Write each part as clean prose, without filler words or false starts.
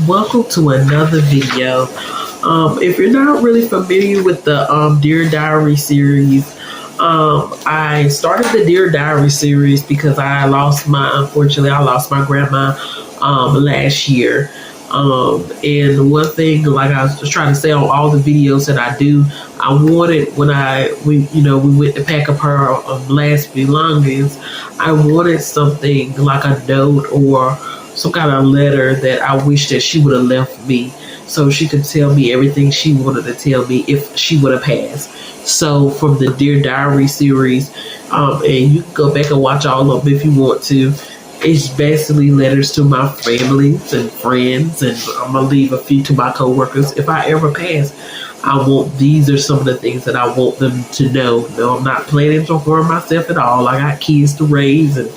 Welcome to another video. If you're not really familiar with the Dear Diary series, I started the Dear Diary series because unfortunately I lost my grandma last year. And one thing, like I was trying to say on all the videos that I do, I wanted when we went to pack up her last belongings, I wanted something like a note or some kind of letter that I wish that she would have left me, so she could tell me everything she wanted to tell me if she would have passed. So from the Dear Diary series, and you can go back and watch all of them if you want to. It's basically letters to my families and friends, and I'm gonna leave a few to my coworkers. If I ever pass, these are some of the things that I want them to know. No, I'm not planning to harm myself at all. I got kids to raise and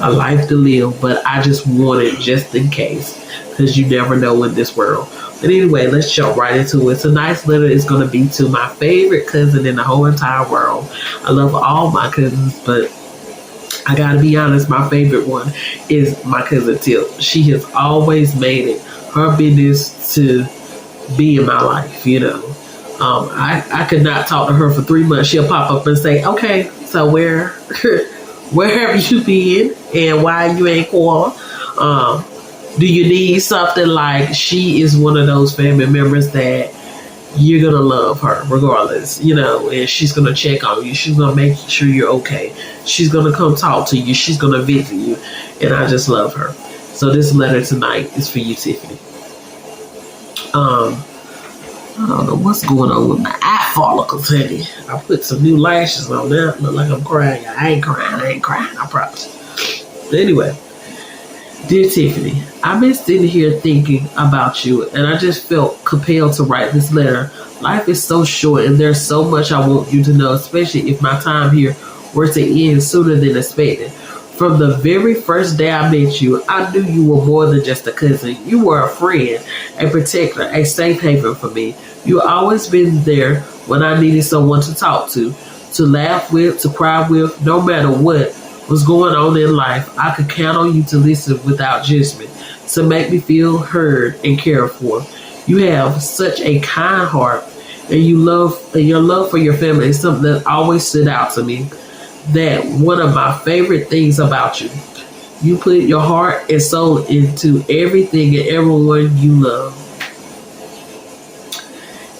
a life to live, but I just want it just in case, because you never know in this world. But anyway, let's jump right into it. Tonight's letter is going to be to my favorite cousin in the whole entire world. I love all my cousins, but I gotta be honest, my favorite one is my cousin Tip. She has always made it her business to be in my life, I could not talk to her for 3 months. She'll pop up and say, okay, so where have you been and why you ain't call? Do you need something? Like, she is one of those family members that you're gonna love her regardless, and she's gonna check on you. She's gonna make sure you're okay. She's gonna come talk to you. She's gonna visit you, and I just love her. So this letter tonight is for you, Tiffany. I don't know what's going on with my eye follicles, honey. I put some new lashes on now. Look like I'm crying. I ain't crying, I promise. But anyway, dear Tiffany, I've been sitting here thinking about you, and I just felt compelled to write this letter. Life is so short, and there's so much I want you to know, especially if my time here were to end sooner than expected. From the very first day I met you, I knew you were more than just a cousin. You were a friend, a protector, a safe haven for me. You always been there when I needed someone to talk to laugh with, to cry with. No matter what was going on in life, I could count on you to listen without judgment, to make me feel heard and cared for. You have such a kind heart, and your love for your family is something that always stood out to me. That one of my favorite things about you. You put your heart and soul into everything and everyone you love.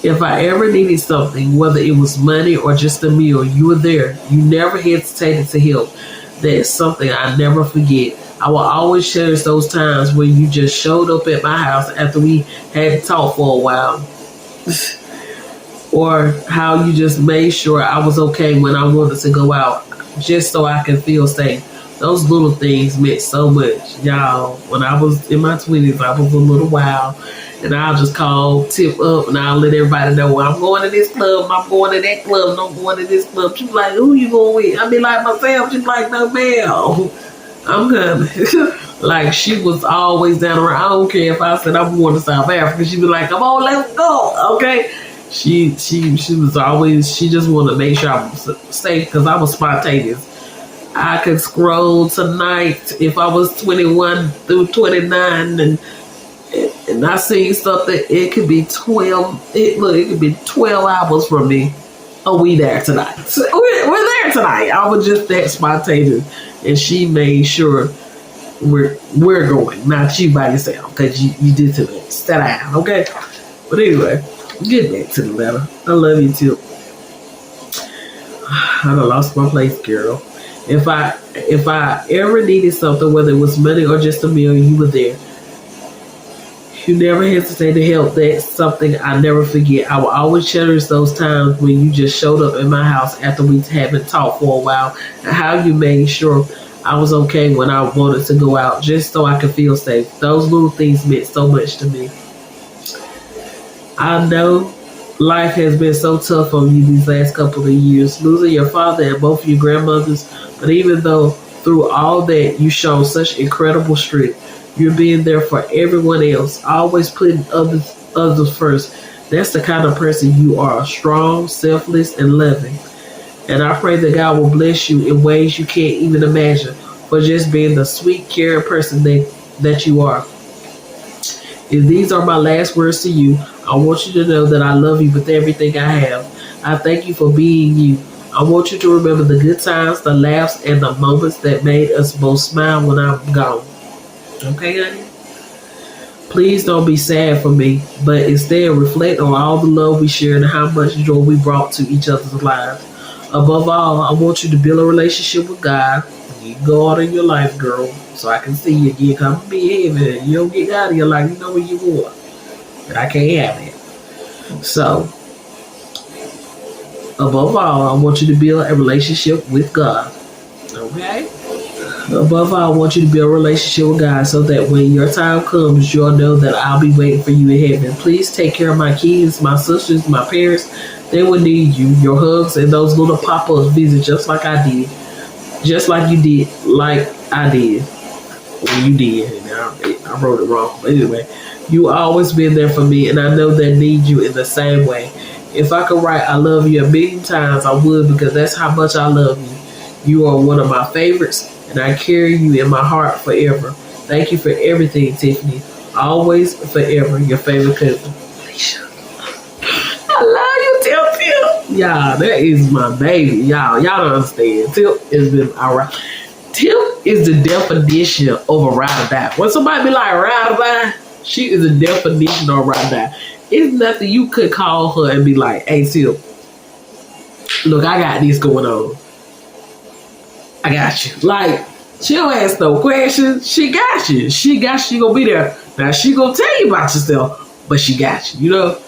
If I ever needed something, whether it was money or just a meal, you were there. You never hesitated to help. That's something I never forget. I will always cherish those times when you just showed up at my house after we had talked for a while. Or how you just made sure I was okay when I wanted to go out, just so I can feel safe. Those little things meant so much, y'all. When I was in my 20s, I was a little wild, and I'll just call Tip up and I'll let everybody know, well, I'm going to this club, I'm going to that club, and I'm going to this club. She's like, who you going with? I be like, myself. She's like, no, ma'am, I'm coming. Like, she was always down around. I don't care if I said I'm going to South Africa. She'd be like, come on, let's go. Okay. She was always, she just wanted to make sure I was safe because I was spontaneous. I could scroll tonight if I was 21 through 29 and I seen something, it could be 12, it could be 12 hours from me. Oh, we there tonight. We're there tonight. I was just that spontaneous, and she made sure we're going, not you by yourself, because you did to me. Stay down, okay? But anyway, get back to the letter. I love you too. I done lost my place, girl. If I ever needed something, whether it was money or just a meal, you were there. You never hesitate to help. That's something I never forget. I will always cherish those times when you just showed up in my house after we haven't talked for a while, and how you made sure I was okay when I wanted to go out, just so I could feel safe. Those little things meant so much to me. I know life has been so tough on you these last couple of years, losing your father and both of your grandmothers, but even though through all that, you showed such incredible strength. You're being there for everyone else, always putting others first. That's the kind of person you are, strong, selfless, and loving. And I pray that God will bless you in ways you can't even imagine for just being the sweet, caring person that you are. If these are my last words to you, I want you to know that I love you with everything I have. I thank you for being you. I want you to remember the good times, the laughs, and the moments that made us both smile when I'm gone. Okay, honey? Please don't be sad for me, but instead reflect on all the love we shared and how much joy we brought to each other's lives. Above all, I want you to build a relationship with God. Get God in your life, girl, so I can see you again. Come be heavy. You don't get God in your life, you know where you are. But I can't have it. So, above all, I want you to build a relationship with God. Okay? Above all, I want you to build a relationship with God so that when your time comes, you'll know that I'll be waiting for you in heaven. Please take care of my kids, my sisters, my parents. They will need you. Your hugs and those little pop-ups visit just like I did. Just like you did, like I did. Well, you did. And I wrote it wrong. But anyway, you always been there for me, and I know they need you in the same way. If I could write I love you a million times, I would, because that's how much I love you. You are one of my favorites, and I carry you in my heart forever. Thank you for everything, Tiffany. Always, forever, your favorite cousin. I love you, Tip. Y'all, that is my baby. Y'all don't understand. Tip has been alright. Tip is the definition of a ride or die. When somebody be like ride or die, she is the definition of ride or die. It's nothing you could call her and be like, hey, Tip, look, I got this going on. I got you. Like, she don't ask no questions. She got you. She gonna be there. Now, she gonna tell you about yourself, but she got you, you know?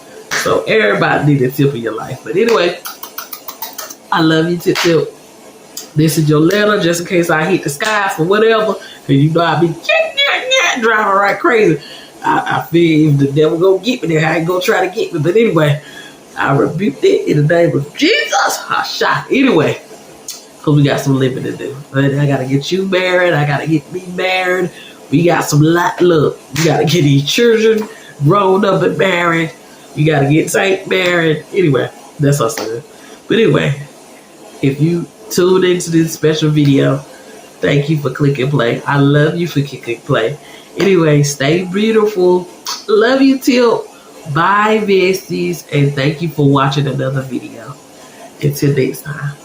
So, everybody need a Tip in your life. But anyway, I love you, Tip. This is your letter, just in case I hit the skies for whatever. Because you know I be driving right crazy. I feel if the devil gonna get me there, I ain't gonna try to get me. But anyway, I rebuke it in the name of Jesus. I shot. Anyway. Because we got some living to do. I got to get you married. I got to get me married. We got some look. We got to get these children grown up and married. We got to get Saint married. Anyway, that's us. But anyway, if you tuned into this special video, thank you for clicking play. I love you for clicking play. Anyway, stay beautiful. Love you, Tip. Bye, besties. And thank you for watching another video. Until next time.